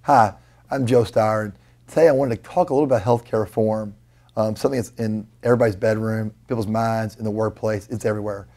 Hi, I'm Joe Steier, and today I wanted to talk a little about healthcare reform, something that's in everybody's bedroom, people's minds, in the workplace. It's everywhere.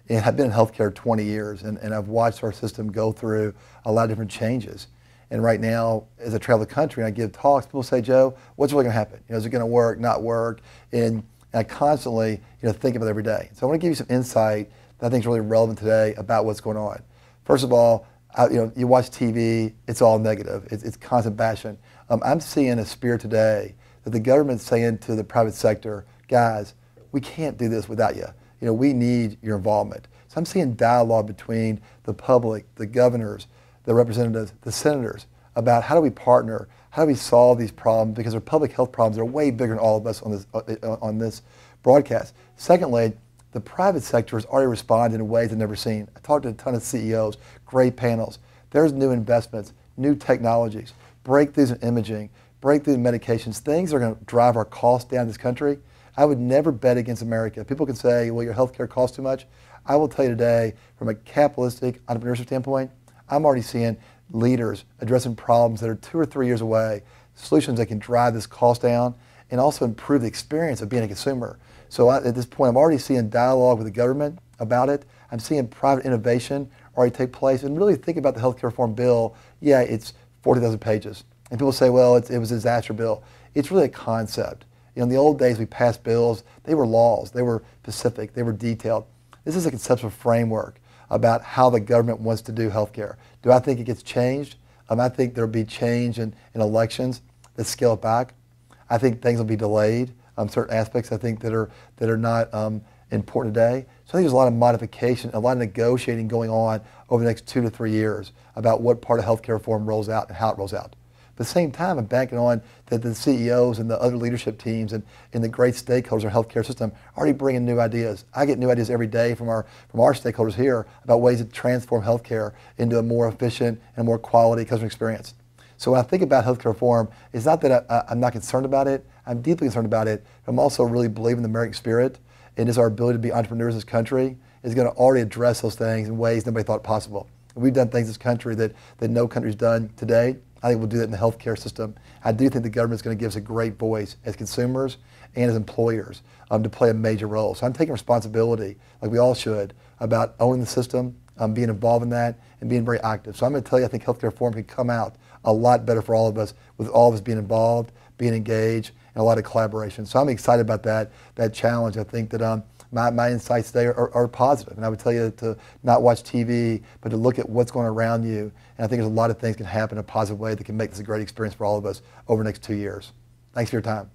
And I've been in healthcare 20 years, and I've watched our system go through a lot of different changes. And right now, as I travel the country and I give talks, people say, Joe, what's really going to happen? Is it going to work, not work? And I constantly think about it every day. So I want to give you some insight that I think is really relevant today about what's going on. First of all, you watch TV, it's all negative. It's constant bashing. I'm seeing a spirit today that the government's saying to the private sector, guys, we can't do this without you. We need your involvement. So I'm seeing dialogue between the public, the governors, the representatives, the senators about how do we partner, how do we solve these problems, because our public health problems are way bigger than all of us on this broadcast. Secondly, the private sector has already responded in ways I've never seen. I talked to a ton of CEOs, great panels. There's new investments, new technologies, breakthroughs in imaging, breakthroughs in medications, things that are going to drive our costs down in this country. I would never bet against America. People can say, well, your health care costs too much. I will tell you today, from a capitalistic entrepreneurship standpoint, I'm already seeing leaders addressing problems that are 2 or 3 years away, solutions that can drive this cost down and also improve the experience of being a consumer. So at this point, I'm already seeing dialogue with the government about it. I'm seeing private innovation already take place. And really think about the healthcare reform bill. Yeah, it's 40,000 pages. And people say, well, it was a disaster bill. It's really a concept. In the old days, we passed bills. They were laws. They were specific. They were detailed. This is a conceptual framework about how the government wants to do healthcare. Do I think it gets changed? I think there'll be change in elections that scale it back. I think things will be delayed. Certain aspects I think that are not important today. So I think there's a lot of modification, a lot of negotiating going on over the next 2 to 3 years about what part of healthcare reform rolls out and how it rolls out. But at the same time, I'm banking on that the CEOs and the other leadership teams and the great stakeholders in our healthcare system are already bringing new ideas. I get new ideas every day from our stakeholders here about ways to transform healthcare into a more efficient and more quality customer experience. So when I think about healthcare reform, it's not that I'm not concerned about it. I'm deeply concerned about it. I'm also really believing in the American spirit, and is our ability to be entrepreneurs in this country is going to already address those things in ways nobody thought possible. And we've done things in this country that no country's done today. I think we'll do that in the healthcare system. I do think the government's going to give us a great voice as consumers and as employers to play a major role. So I'm taking responsibility, like we all should, about owning the system, being involved in that, and being very active. So I'm going to tell you, I think healthcare reform can come out a lot better for all of us, with all of us being involved, being engaged, and a lot of collaboration. So I'm excited about that challenge. I think that my insights today are positive. And I would tell you to not watch TV, but to look at what's going on around you. And I think there's a lot of things can happen in a positive way that can make this a great experience for all of us over the next 2 years. Thanks for your time.